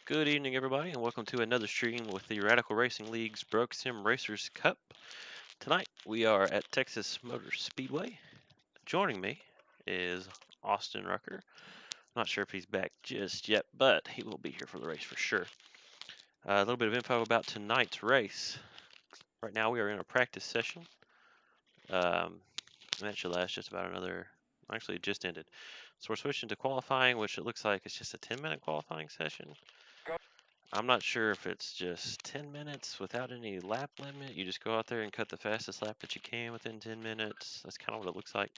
Good evening, everybody, and welcome to another stream with the Radical Racing League's Broke Sim Racers Cup. Tonight, we are at Texas Motor Speedway. Joining me is Austin Rucker. Not sure if he's back just yet, but he will be here for the race for sure. A little bit of info about tonight's race. Right now, we are in a practice session. And that should last just about another. Actually, it just ended. So we're switching to qualifying, which it looks like it's just a 10-minute qualifying session. I'm not sure if it's just 10 minutes without any lap limit. You just go out there and cut the fastest lap that you can within 10 minutes. That's kind of what it looks like.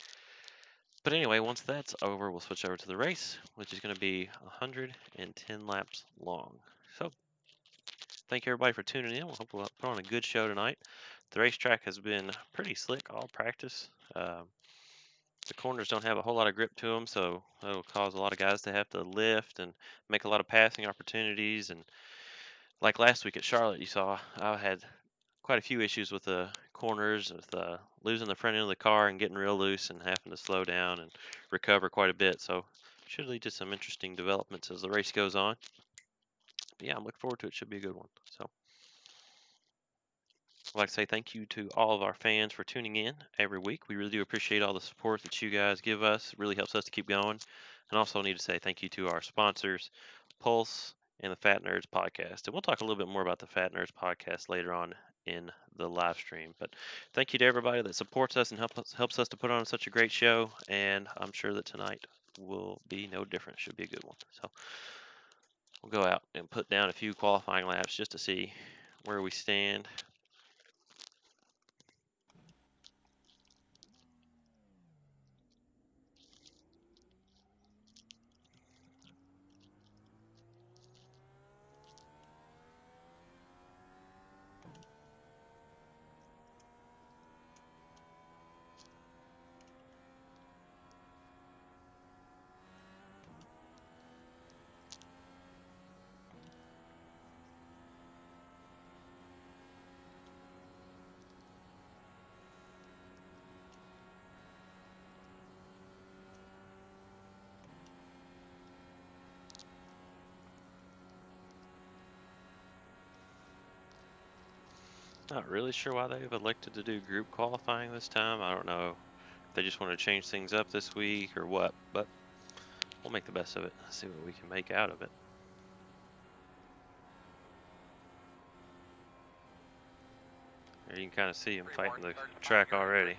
But anyway, once that's over, we'll switch over to the race, which is going to be 110 laps long. So, thank you everybody for tuning in. We hope we'll put on a good show tonight. The racetrack has been pretty slick all practice. The corners don't have a whole lot of grip to them, so that'll cause a lot of guys to have to lift and make a lot of passing opportunities. And like last week at Charlotte, you saw I had quite a few issues with the corners, with losing the front end of the car and getting real loose and having to slow down and recover quite a bit. So should lead to some interesting developments as the race goes on. But yeah, I'm looking forward to it. Should be a good one. So I'd like to say thank you to all of our fans for tuning in every week. We really do appreciate all the support that you guys give us. It really helps us to keep going. And also need to say thank you to our sponsors, Pulse and the Fat Nerds podcast. And we'll talk a little bit more about the Fat Nerds podcast later on in the live stream. But thank you to everybody that supports us and helps us to put on such a great show. And I'm sure that tonight will be no different. Should be a good one. So we'll go out and put down a few qualifying laps just to see where we stand. Not really sure why they've elected to do group qualifying this time. I don't know if they just want to change things up this week or what, but we'll make the best of it. See what we can make out of it. There you can kind of see them fighting the track already.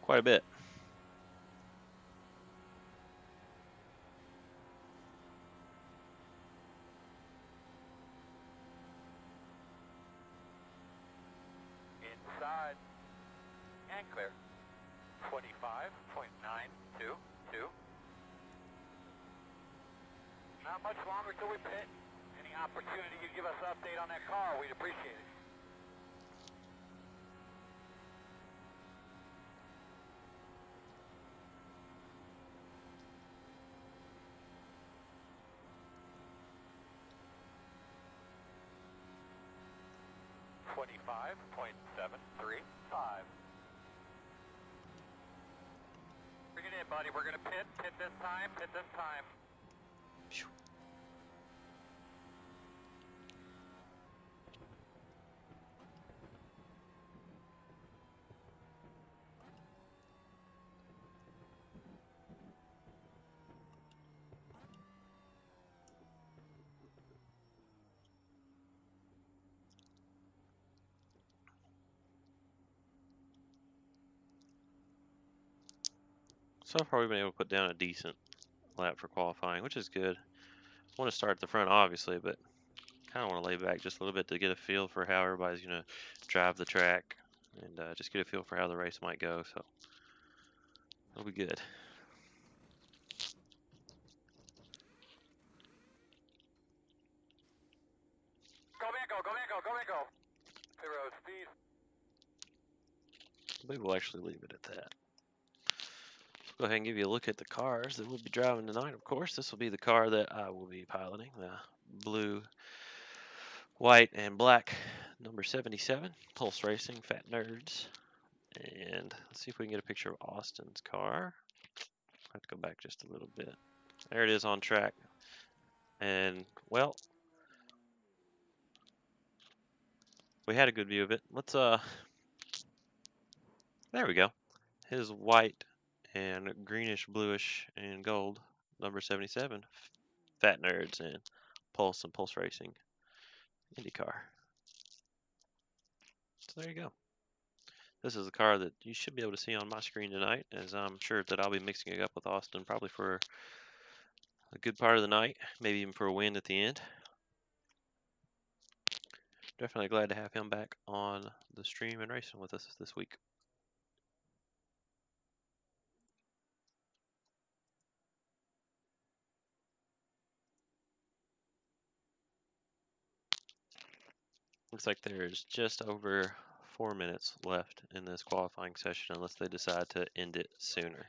Quite a bit. Inside and clear. 25.922. Not much longer till we pit. Any opportunity you give us an update on that car, we'd appreciate it. .735. Bring it in, buddy. We're gonna pit this time. So far, we've been able to put down a decent lap for qualifying, which is good. I want to start at the front, obviously, but kind of want to lay back just a little bit to get a feel for how everybody's going to drive the track and just get a feel for how the race might go. So it'll be good. Go. 0 speed. Maybe we'll actually leave it at that. Go ahead and give you a look at the cars that we'll be driving tonight. Of course, this will be the car that I will be piloting, the blue white and black number 77, Pulse Racing, Fat Nerds. And let's see if we can get a picture of Austin's car. I have to go back just a little bit. There it is on track. And, well, we had a good view of it. Let's, there we go. His white and greenish, bluish, and gold, number 77, Fat Nerds and Pulse Racing IndyCar. So there you go. This is a car that you should be able to see on my screen tonight, as I'm sure that I'll be mixing it up with Austin probably for a good part of the night, maybe even for a win at the end. Definitely glad to have him back on the stream and racing with us this week. Looks like there's just over 4 minutes left in this qualifying session unless they decide to end it sooner.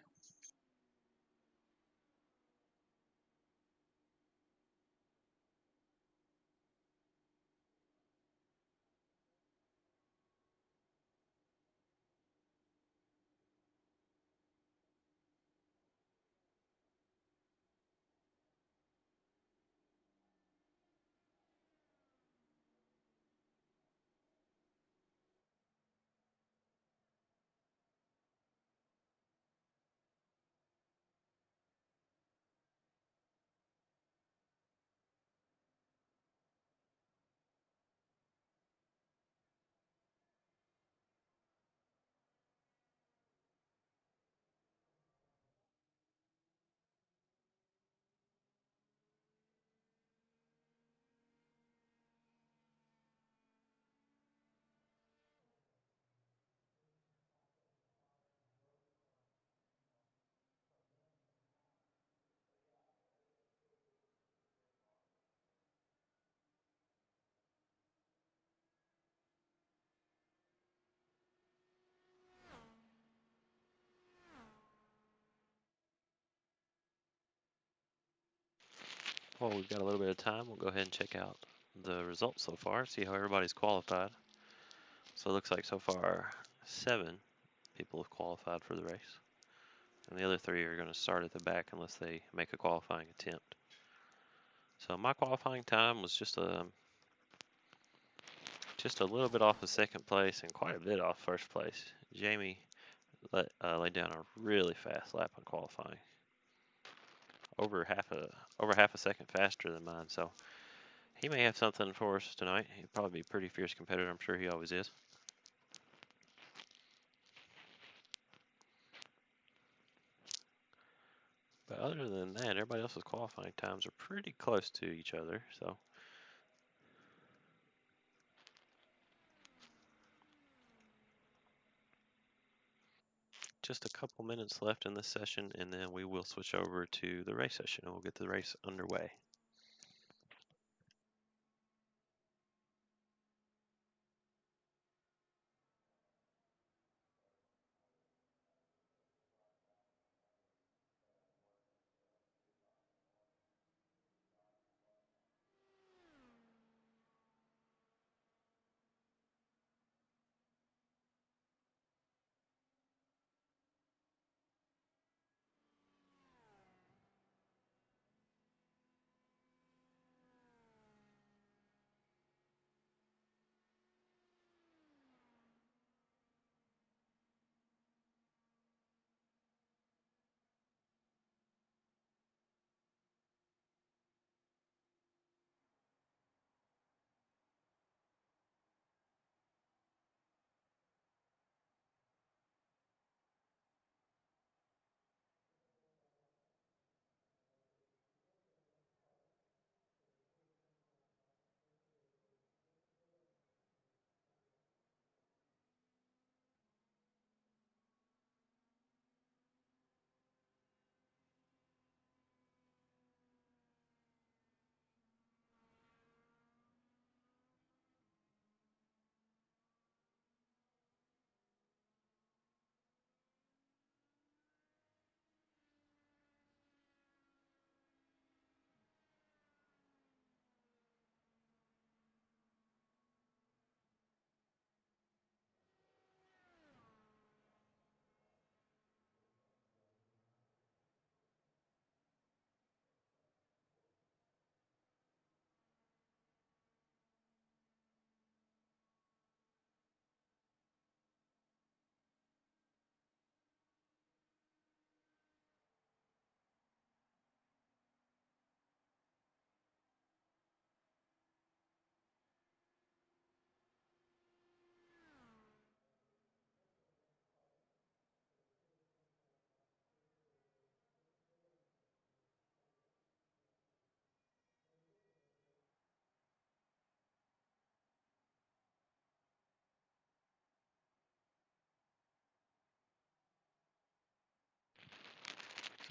Well, we've got a little bit of time. We'll go ahead and check out the results so far, see how everybody's qualified. So it looks like so far 7 people have qualified for the race. And the other 3 are going to start at the back unless they make a qualifying attempt. So my qualifying time was just a little bit off of second place and quite a bit off first place. Jamie laid down a really fast lap on qualifying, over half a second faster than mine. So he may have something for us tonight. He'd probably be a pretty fierce competitor. I'm sure he always is. But other than that, everybody else's qualifying times are pretty close to each other. So just a couple minutes left in this session, and then we will switch over to the race session and we'll get the race underway.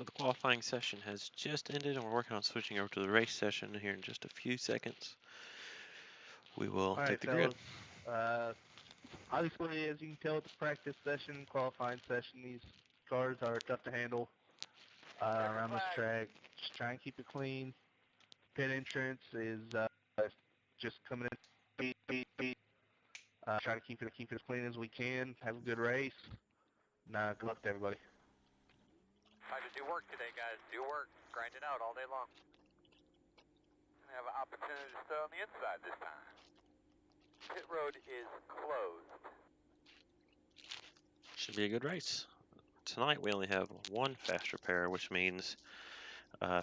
So the qualifying session has just ended, and we're working on switching over to the race session here in just a few seconds. We will All take right, the grid. fellas. Obviously, as you can tell, with the practice session, qualifying session, these cars are tough to handle around this track. Just try and keep it clean. Pit entrance is just coming in. Try to keep it as clean as we can. Have a good race. Nah, good luck to everybody. Time to do work today, guys. Do work. Grind it out all day long. We have an opportunity to stay on the inside this time. Pit road is closed. Should be a good race. Tonight we only have one fast repair, which means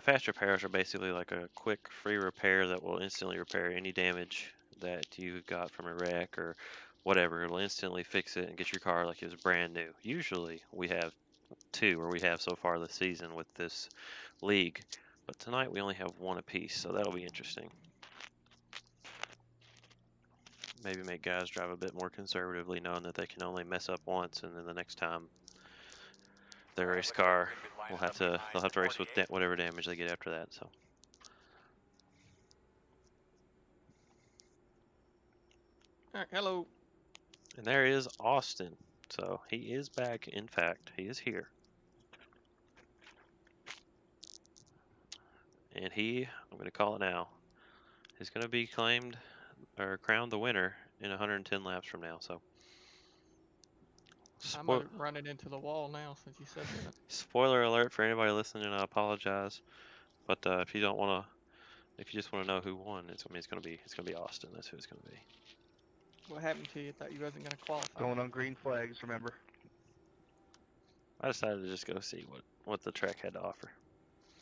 fast repairs are basically like a quick free repair that will instantly repair any damage that you got from a wreck or whatever. It'll instantly fix it and get your car like it was brand new. Usually we have two, or we have so far this season with this league, but tonight we only have one apiece, so that'll be interesting. Maybe make guys drive a bit more conservatively, knowing that they can only mess up once, and then the next time their race car will they'll have to race with whatever damage they get after that. So. All right, hello. And there is Austin. So he is back. In fact, he is here. And I'm going to call it now, is going to be claimed or crowned the winner in 110 laps from now. So I'm running into the wall now since you said that. spoiler alert for anybody listening. I apologize, but if you just want to know who won, it's going to be Austin. That's who it's going to be. What happened to you? Thought you wasn't gonna qualify. Going on green flags, remember. I decided to just go see what the track had to offer.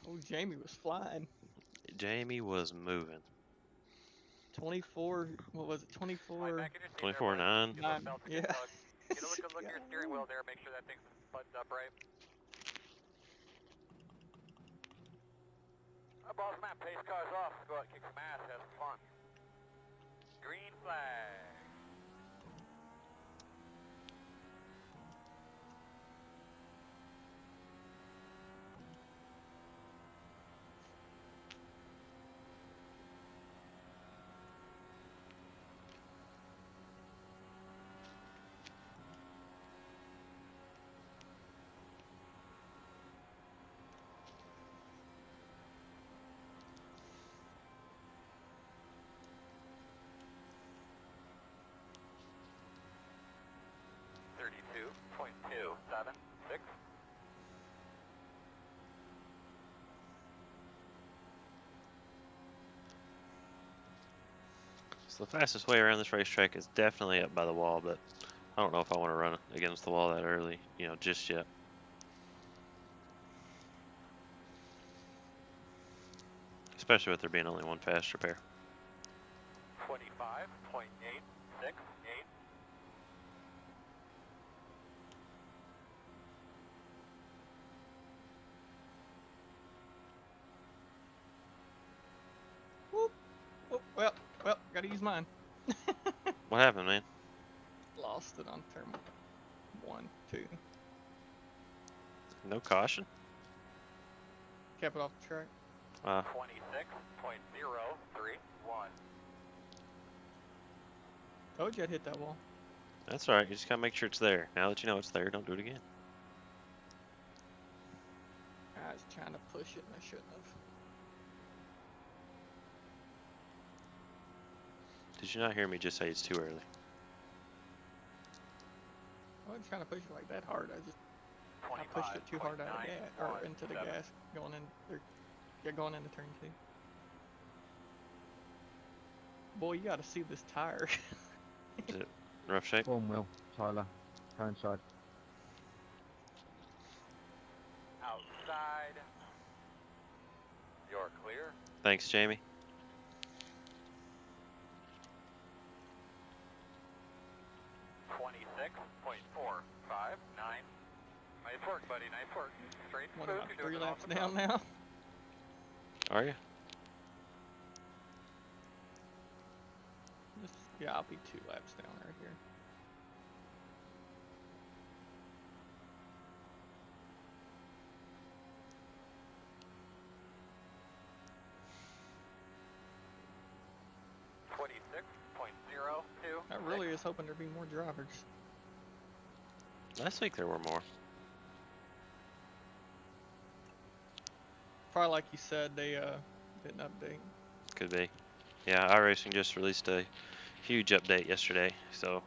Oh, Jamie was flying. Jamie was moving. 24. What was it? 24. 24.9. Yeah. Get a look at your steering wheel there. Make sure that thing's buttoned up right. Boss man, pace cars off. Let's go out and kick some ass. Have some fun. Green flag. .276. So the fastest way around this racetrack is definitely up by the wall, but I don't know if I want to run against the wall that early, just yet. Especially with there being only one fast repair. 25.868. Whoop. Oh, well, gotta use mine. What happened, man? Lost it on turn 1, 2. No caution? Kept it off the track. 26.031. Told you I'd hit that wall. That's alright, you just gotta make sure it's there. Now that you know it's there, don't do it again. I was trying to push it and I shouldn't have. Did you not hear me just say it's too early? I wasn't trying to push it like that hard. I pushed it too hard out of gas, or into the gas, going into turn 2. Boy, you gotta see this tire. Is it rough shape? One wheel, Tyler. Go inside. Outside. You're clear. Thanks, Jamie. Nice work, buddy. Nice work. Straight What smooth. about You're 3 doing laps awesome down job. now? Are you? Yeah, I'll be 2 laps down right here. was hoping there'd be more drivers. Last week there were more. Probably like you said, they didn't update. Could be. Yeah, iRacing just released a huge update yesterday, so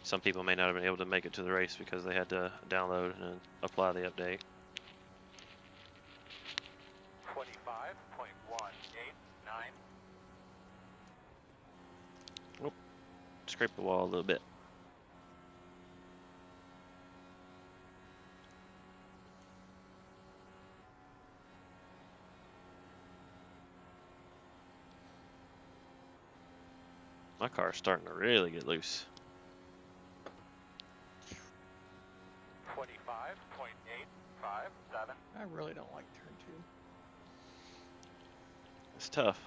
some people may not have been able to make it to the race because they had to download and apply the update. 25.189. Scrape the wall a little bit. My car's starting to really get loose. 25.857. I really don't like turn 2. It's tough.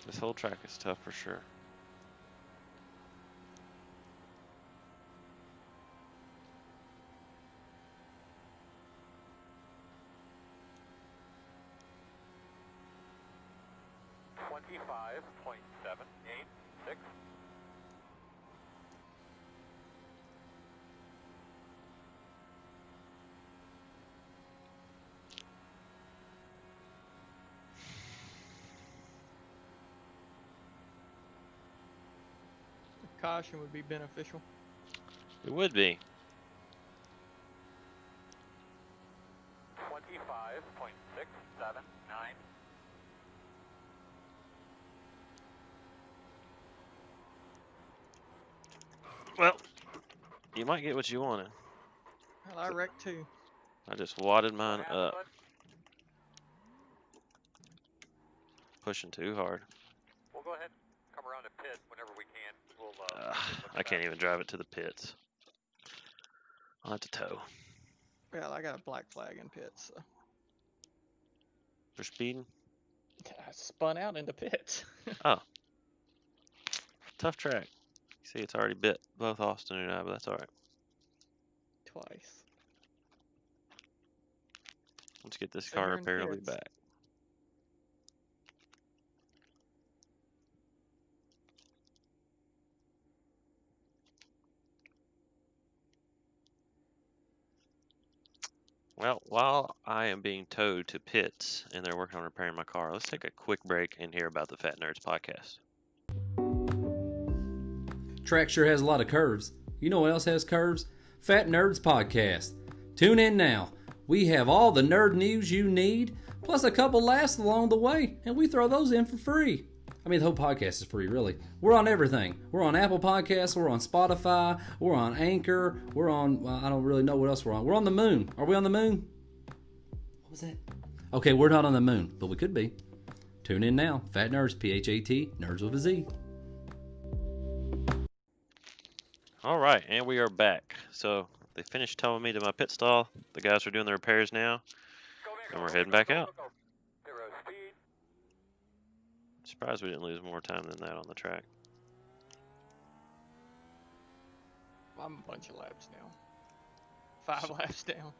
This whole track is tough for sure. .786. A caution would be beneficial. It would be. 25.679. Well, you might get what you wanted. Well, I wrecked 2. I just wadded mine What happened, up. bud? Pushing too hard. We'll go ahead and come around to pit whenever we can. We'll look I at can't that. even drive it to the pits. I'll have to tow. Well, I got a black flag in pits, so For speeding? I spun out into pits. Oh. Tough track. You see, it's already bit both Austin and I, but that's alright. Twice. Let's get this So car you're in repaired, I'll be pits. back. Well, while I am being towed to pits and they're working on repairing my car, let's take a quick break and hear about the Fat Nerds podcast. Track sure has a lot of curves. You know what else has curves? Fat Nerds Podcast. Tune in now. We have all the nerd news you need, plus a couple laughs along the way, and we throw those in for free. I mean, the whole podcast is free, really. We're on everything. We're on Apple Podcasts, we're on Spotify, we're on Anchor, we're on, well, I don't really know what else we're on. We're on the moon. Are we on the moon? What was that? Okay, we're not on the moon, but we could be. Tune in now. Fat Nerds, P-H-A-T, Nerds with a Z. All right, and we are back. So they finished towing me to my pit stall. The guys are doing the repairs now, and we're heading back out. Pit road speed. Surprised we didn't lose more time than that on the track. I'm a bunch of laps down. 5 laps down.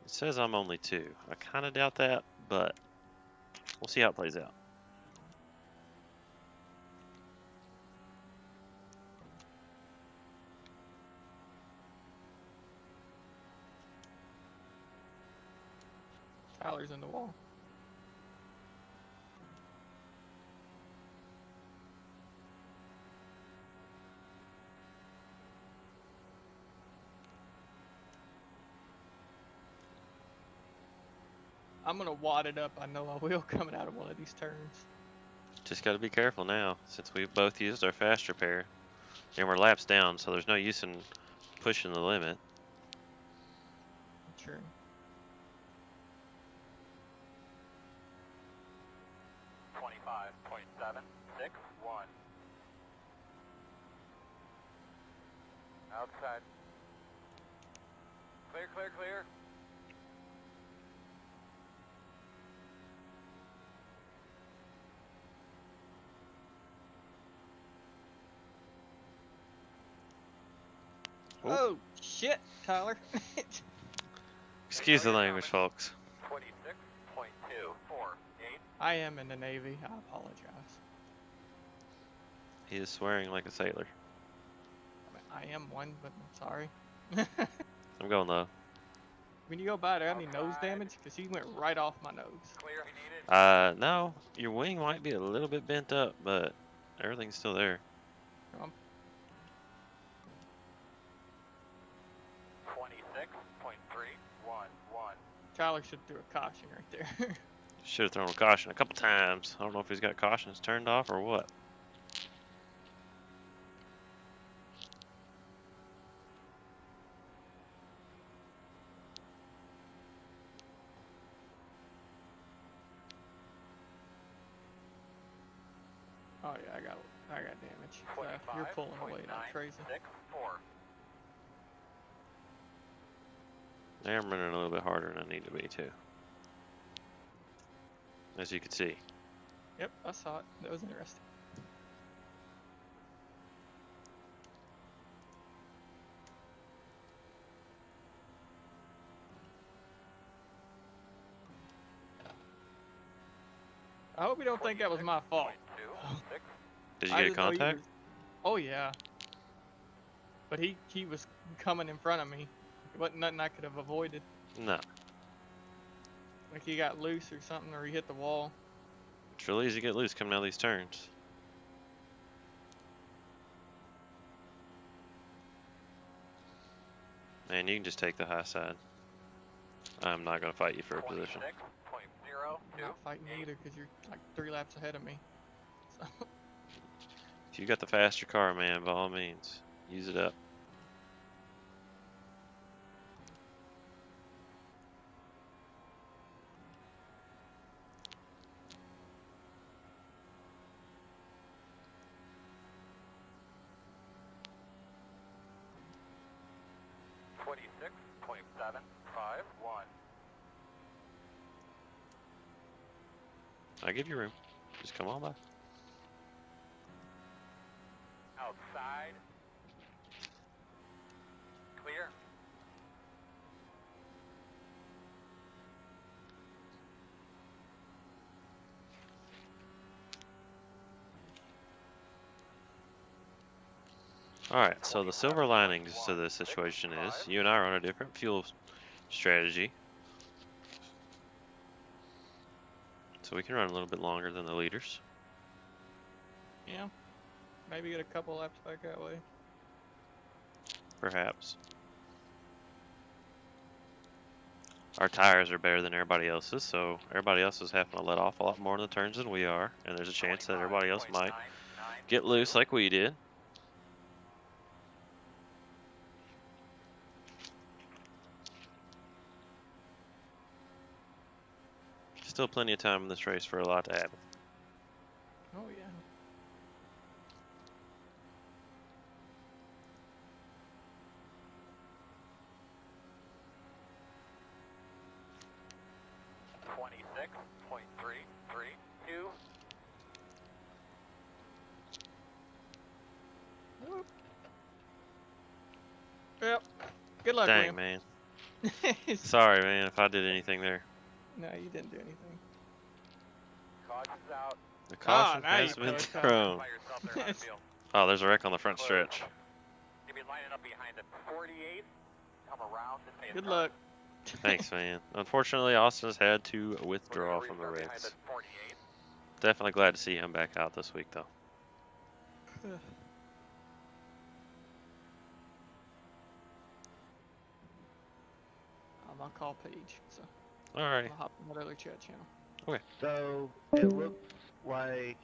It says I'm only 2. I kind of doubt that, but we'll see how it plays out. Tyler's in the wall. I'm gonna wad it up. I know I will coming out of one of these turns. Just got to be careful now, since we've both used our fast repair, and we're laps down, so there's no use in pushing the limit. Sure. .761. Outside. Clear, clear, clear. Oh shit, Tyler. Excuse the language, folks. 26.248. I am in the Navy. I apologize. He is swearing like a sailor. I mean, I am one, but I'm sorry. I'm going low. When you go by, do I have any nose damage? Because he went right off my nose. Clear if needed. No, your wing might be a little bit bent up, but everything's still there. 26.311. Tyler should do a caution right there. Should have thrown a caution a couple times. I don't know if he's got cautions turned off or what. Oh yeah, I got damage. You're pulling away, not crazy. 65.964. Now I'm running a little bit harder than I need to be too. As you can see. Yep, I saw it. That was interesting. I hope you don't think that was my fault. 26. Did you I get a didn't know he contact? was- Oh yeah. But he was coming in front of me. It wasn't nothing I could have avoided. No. Like he got loose or something, or he hit the wall. It's really easy to get loose coming out of these turns. Man, you can just take the high side. I'm not going to fight you for a position. 26.02. I'm not fighting either because you're like 3 laps ahead of me. So If you got the faster car, man, by all means, use it up. I give you room. Just come on by. Outside. Clear. Alright, so the silver linings to this situation is you and I are on a different fuel strategy. So we can run a little bit longer than the leaders. yeah, maybe get a couple laps back that way. Perhaps. Our tires are better than everybody else's, so everybody else is having to let off a lot more in the turns than we are, and there's a chance that everybody else might get loose like we did. Still plenty of time in this race for a lot to happen. Oh yeah. .332. Whoop. Yep. Good luck, Dang, Liam. man. Sorry, man, if I did anything there. No, you didn't do anything. Caution's out. The caution now has you been put it thrown. By yourself there on the field. Oh, there's a wreck on the front stretch. You'll be lining up behind the 48. Come around and pay Good luck. Thanks, man. Unfortunately, Austin's had to withdraw from the race. Definitely glad to see him back out this week, though. I'll call Paige. So Alright. I'll hop on that other chat channel. So it looks like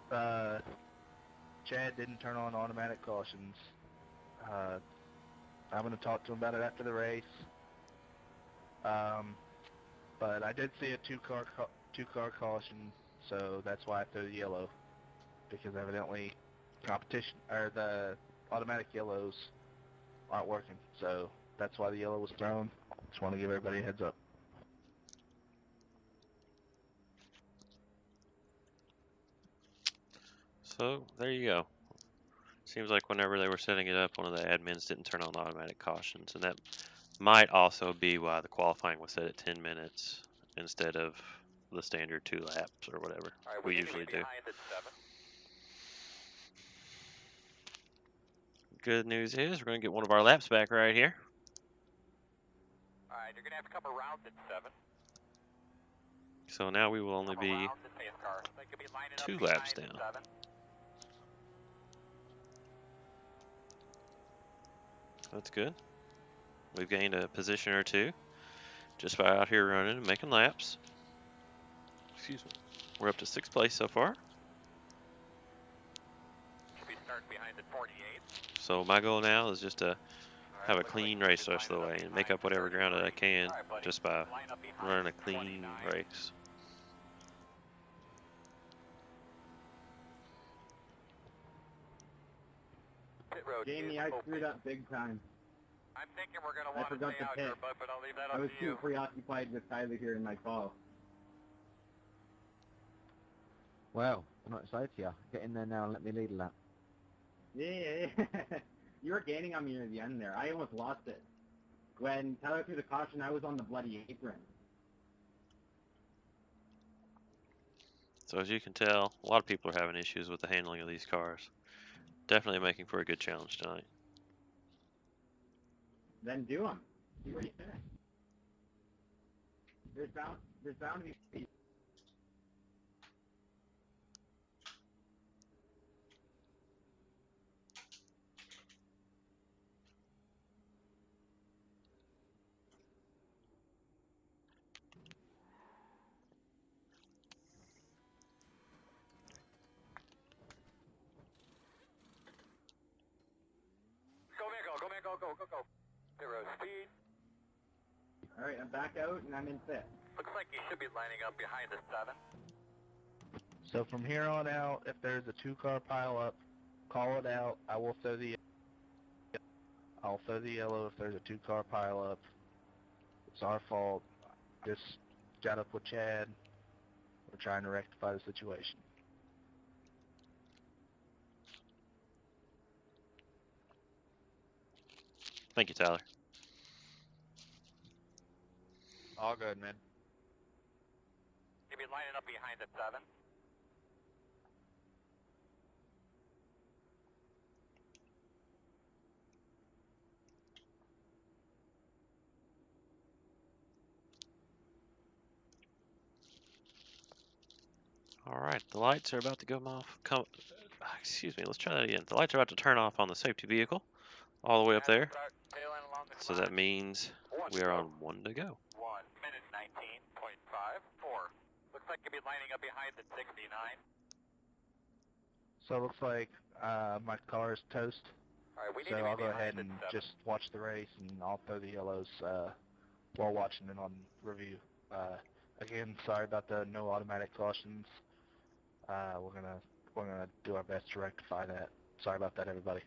Chad didn't turn on automatic cautions. I'm going to talk to him about it after the race. But I did see a two-car caution, so that's why I threw the yellow, because evidently competition or the automatic yellows aren't working. So that's why the yellow was thrown. Just want to give everybody a heads up. So, there you go. Seems like whenever they were setting it up, one of the admins didn't turn on automatic cautions, and that might also be why the qualifying was set at 10 minutes instead of the standard 2 laps or whatever All right, we need to usually be do. behind at 7. Good news is we're going to get one of our laps back right here. All right, you're going to have to come around at 7. So now we will only Come be around the pace car. They could be lining 2 up laps behind down. at 7. That's good. We've gained a position or 2 just by out here running and making laps. Excuse me. We're up to 6th place so far. Should be starting behind at 48. So my goal now is just to All right, have a looks like clean you race should the be rest of the lining way up and make behind up whatever at ground that I 33. can All right, buddy. just by Line up behind running a at clean 29. race. Pit road Jamie, is I open. screwed up big time. I'm thinking we're going to I want to forgot stay to out here, pit. but I'll leave that I up was to too you. preoccupied with Tyler here in my call. Wow, I'm not excited here. Get in there now and let me lead a lap. Yeah. You were gaining on me near the end there. I almost lost it. When Tyler threw the caution, I was on the bloody apron. So as you can tell, a lot of people are having issues with the handling of these cars. Definitely making for a good challenge tonight. Then do them. See where you finish. There's bound to be. Go, man, go, man, go. Pit road speed. All right, I'm back out and I'm in fifth. Looks like you should be lining up behind the 7. So from here on out, if there's a 2-car pile up, call it out. I'll throw the yellow if there's a 2-car pile up. It's our fault. Just got up with Chad. We're trying to rectify the situation. Thank you, Tyler. All good, man. You'll be lining up behind the 7. All right, the lights are about to excuse me, let's try that again. The lights are about to turn off on the safety vehicle all the way up there. So that means we are on 1 to go. 1 minute 19.54. Looks like you'll be lining up behind the 69. So it looks like my car is toast. All right, we need So to be I'll go behind ahead the and 7. just watch the race, and I'll throw the yellows while watching it on review. Again, sorry about the no automatic cautions. We're gonna do our best to rectify that. Sorry about that, everybody.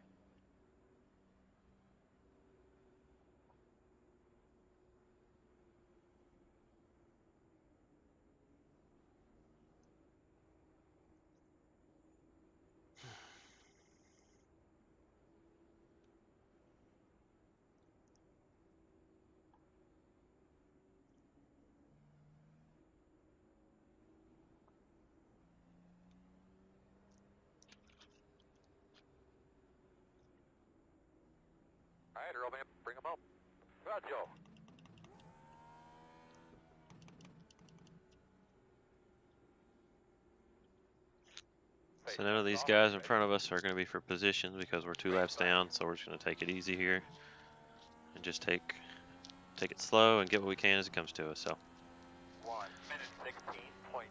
All right, Earl, man, bring them up. Roger. So none of these guys in front of us are going to be for positions because we're 2 laps down. So we're just going to take it easy here and just take it slow and get what we can as it comes to us. So 1 minute 16.933.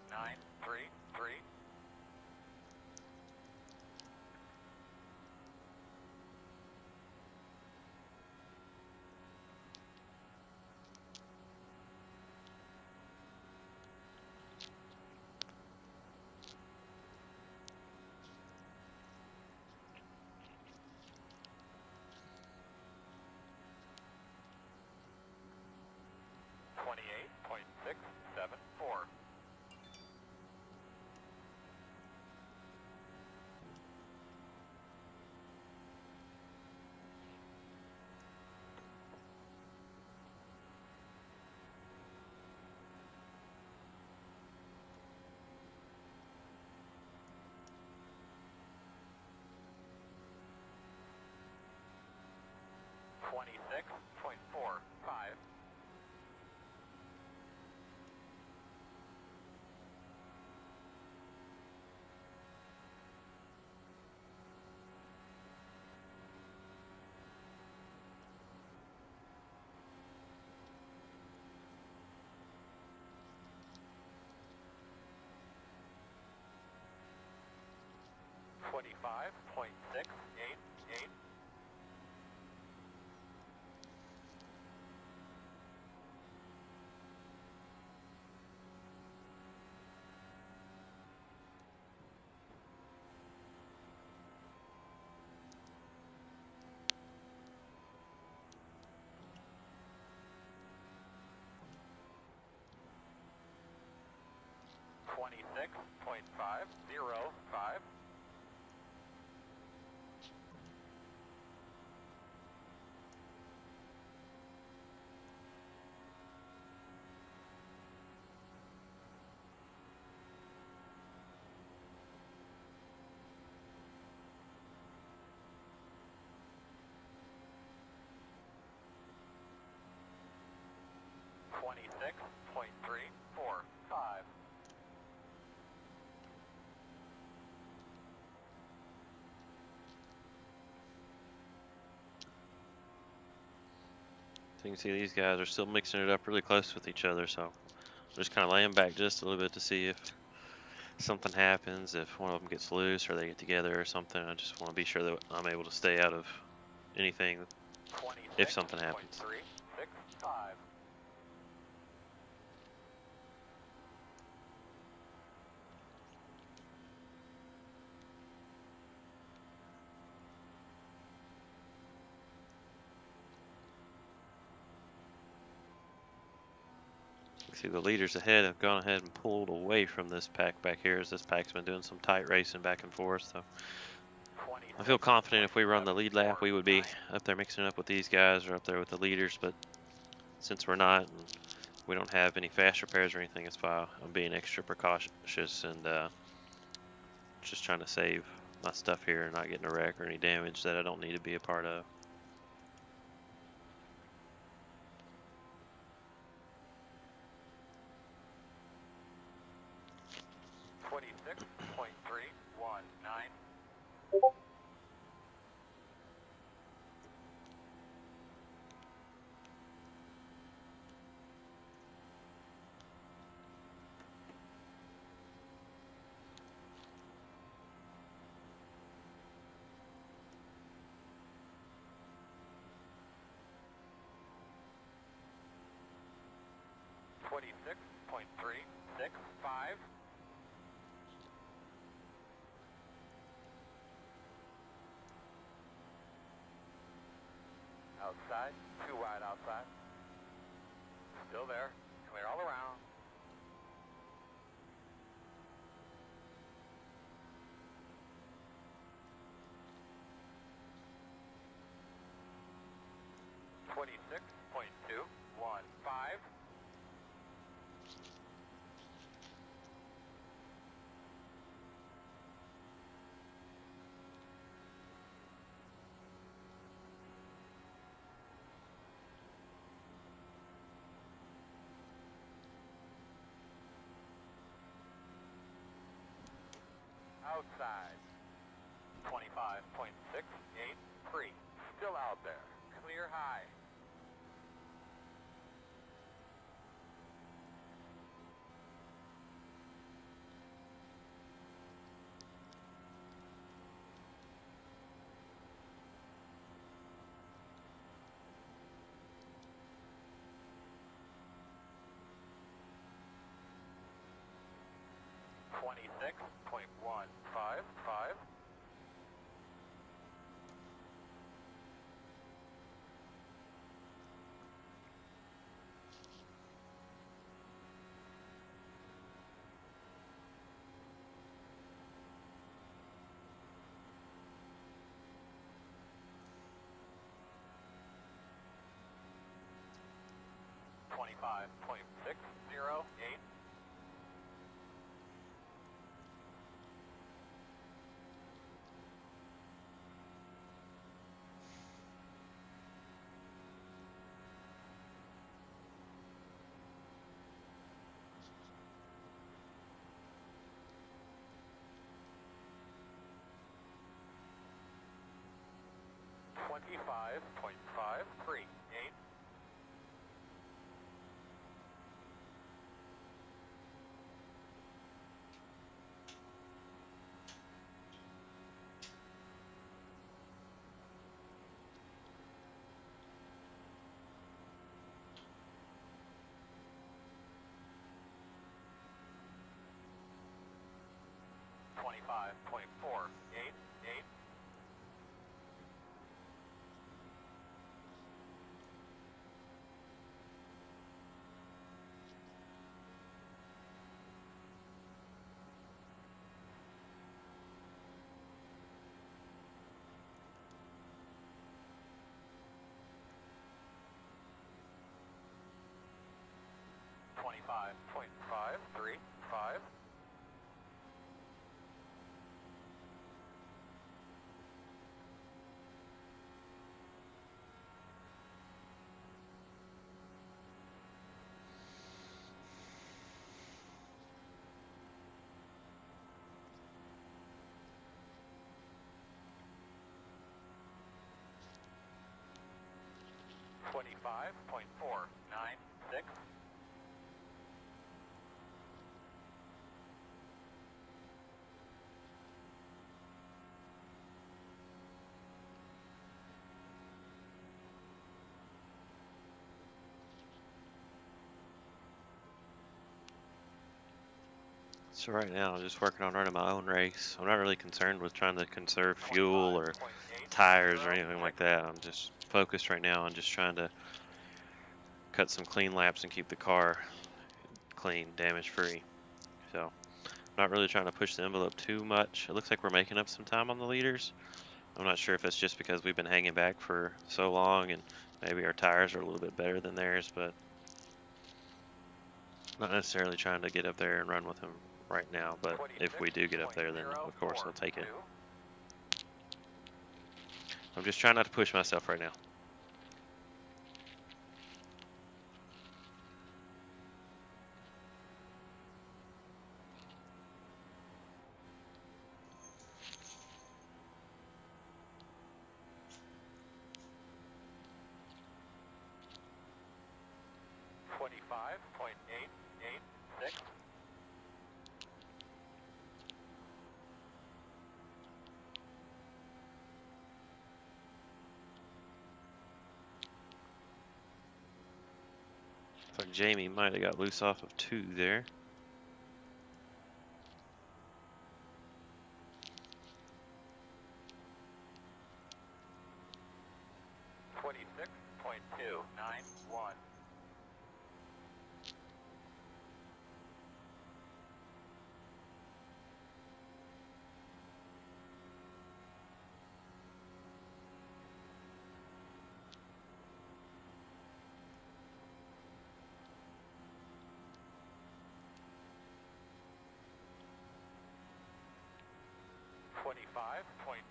25.688. .505. .345. So you can see these guys are still mixing it up really close with each other, so I'm just kind of laying back just a little bit to see if something happens, if one of them gets loose or they get together or something. I just want to be sure that I'm able to stay out of anything if something happens. 26.365. See, the leaders ahead have gone ahead and pulled away from this pack back here, as this pack's been doing some tight racing back and forth. So I feel confident if we run the lead lap, we would be up there mixing it up with these guys or up there with the leaders. But since we're not, and we don't have any fast repairs or anything, that's why I'm being extra precautious and just trying to save my stuff here and not getting a wreck or any damage that I don't need to be a part of. .365. Outside, too wide outside. Still there, clear all around. .26.215. Outside, 25.683. Still out there, clear high. .155. .608. .25.538. 25.488. .535. 25.496. So right now I'm just working on running my own race. I'm not really concerned with trying to conserve fuel or tires or anything like that. I'm just focused right now on just trying to cut some clean laps and keep the car clean, damage free. So I'm not really trying to push the envelope too much. It looks like we're making up some time on the leaders. I'm not sure if it's just because we've been hanging back for so long and maybe our tires are a little bit better than theirs, but not necessarily trying to get up there and run with them right now. But if we do get up there, then of course I'll take it. I'm just trying not to push myself right now. .886. Looks like Jamie might have got loose off of 2 there. .291.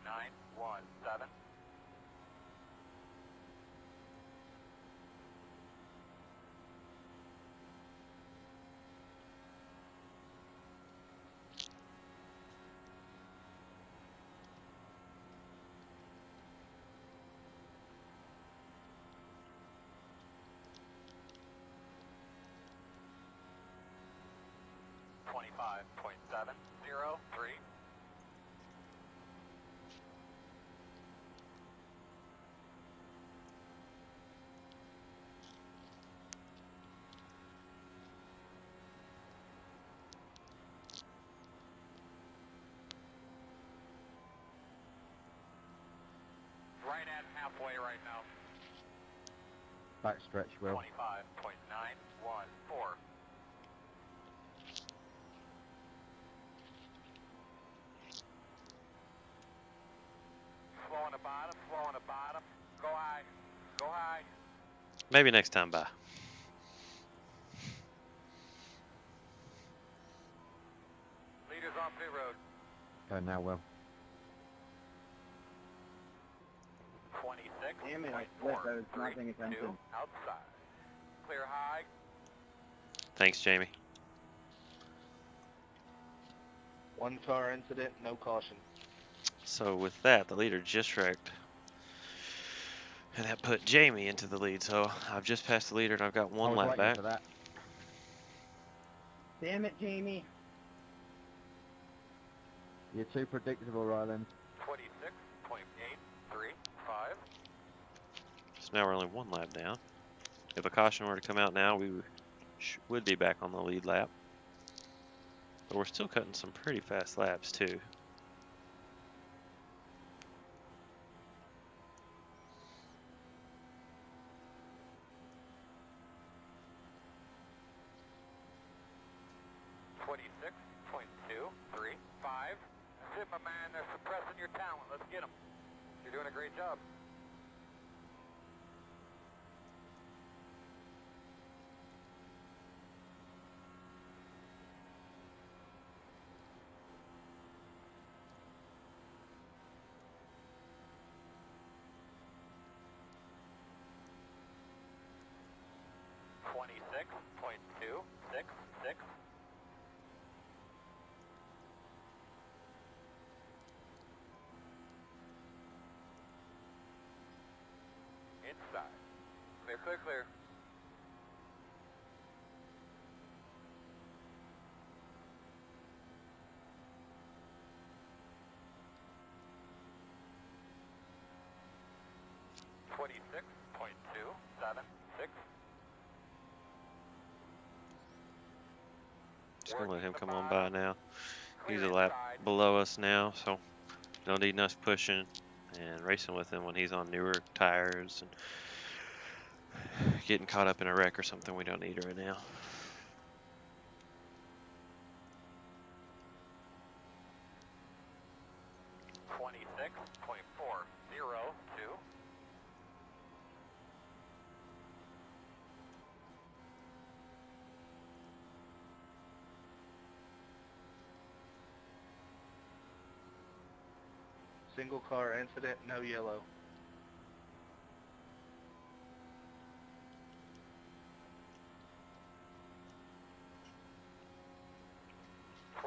.917. .703. Right at halfway right now. Back stretch, Will. 25.914. Slow on the bottom, slow on the bottom. Go high, go high. Maybe next time, bye. Leaders on pit road. Go now, Will. 26. Damn it, I slipped. I was not paying attention. Outside. Clear high. Thanks, Jamie. 1 car incident, no caution. So with that, the leader just wrecked. And that put Jamie into the lead. So I've just passed the leader and I've got I one was lap waiting back. for that. Damn it, Jamie. You're too predictable, Ryland. 26.835. So now we're only 1 lap down. If a caution were to come out now, we would be back on the lead lap. But we're still cutting some pretty fast laps too. 26.235. That's it, my man. They're suppressing your talent. Let's get them. You're doing a great job. .266. Inside. Clear, clear, clear. .276. Just gonna let him come on by now. He's a lap below us now, so no need us pushing and racing with him when he's on newer tires and getting caught up in a wreck or something. We don't need right now. .402. Single car incident, no yellow. .202.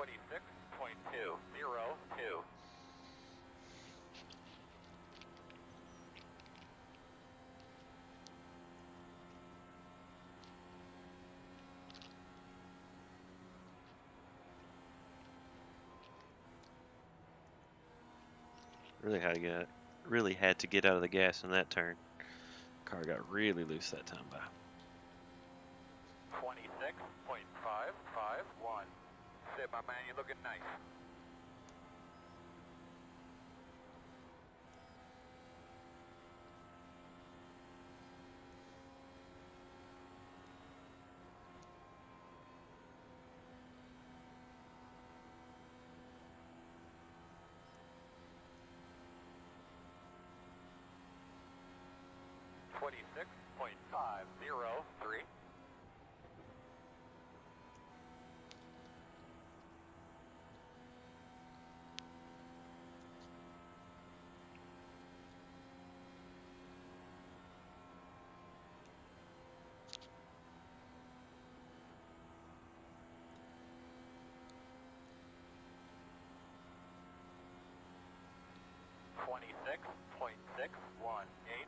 Really had to get out of the gas in that turn. Car got really loose that time by. 26.551. Sit, my man, you're looking nice. .503. .618.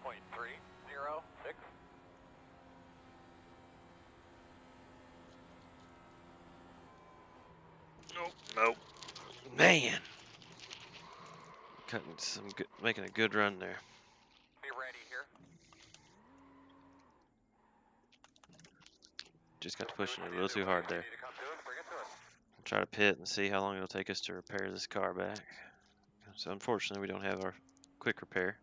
.306. Nope. Man. Making a good run there. Be ready here. Just got to pushing it a little too hard there. Need to come to us, bring it to us. Try to pit and see how long it'll take us to repair this car back. So unfortunately, we don't have our quick repair.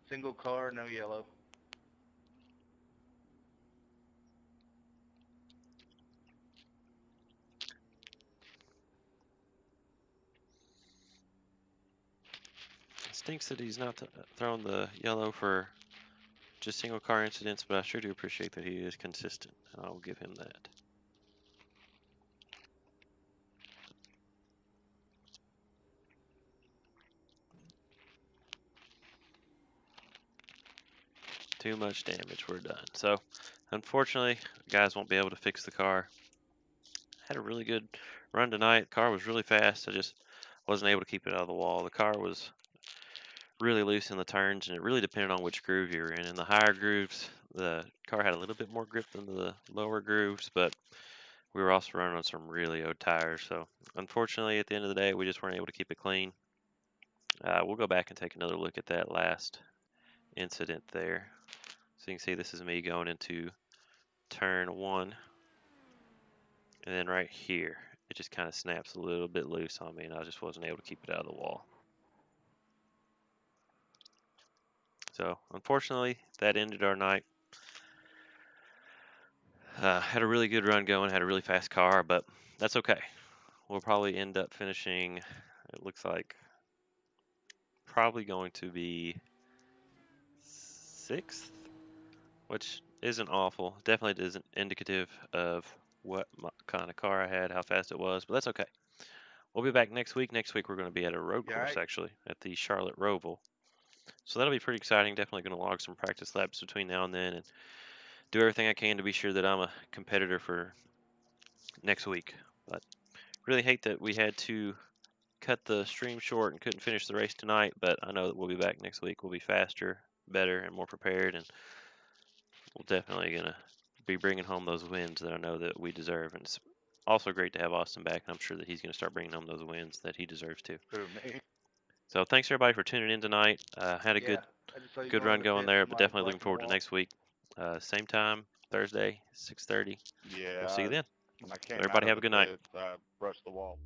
Single car, no yellow. It stinks that he's not throwing the yellow for just single car incidents, but I sure do appreciate that he is consistent, and I will give him that. Too much damage, we're done. So, unfortunately, guys won't be able to fix the car. Had a really good run tonight. Car was really fast. I just wasn't able to keep it out of the wall. The car was really loose in the turns, and it really depended on which groove you were in. In the higher grooves, the car had a little bit more grip than the lower grooves, but we were also running on some really old tires. So unfortunately, at the end of the day, we just weren't able to keep it clean. We'll go back and take another look at that last incident there. So you can see this is me going into turn 1. And then right here, it just kind of snaps a little bit loose on me, and I just wasn't able to keep it out of the wall. So unfortunately, that ended our night. Had a really good run going, had a really fast car, but that's okay. We'll probably end up finishing, it looks like, probably going to be 6th, which isn't awful. Definitely isn't indicative of what kind of car I had, how fast it was, but that's okay. We'll be back next week. Next week we're going to be at a road course, actually, at the Charlotte Roval. So that'll be pretty exciting. Definitely going to log some practice laps between now and then and do everything I can to be sure that I'm a competitor for next week. But really hate that we had to cut the stream short and couldn't finish the race tonight, but I know that we'll be back next week. We'll be faster, better, and more prepared, and we're definitely going to be bringing home those wins that I know that we deserve. And it's also great to have Austin back, and I'm sure that he's going to start bringing home those wins that he deserves too. So thanks everybody for tuning in tonight. Had a good run going there, but definitely looking forward to next week. Same time, Thursday, 6:30. Yeah. We'll see you then. When I came Everybody out have of a good night. the pits, I brushed the wall.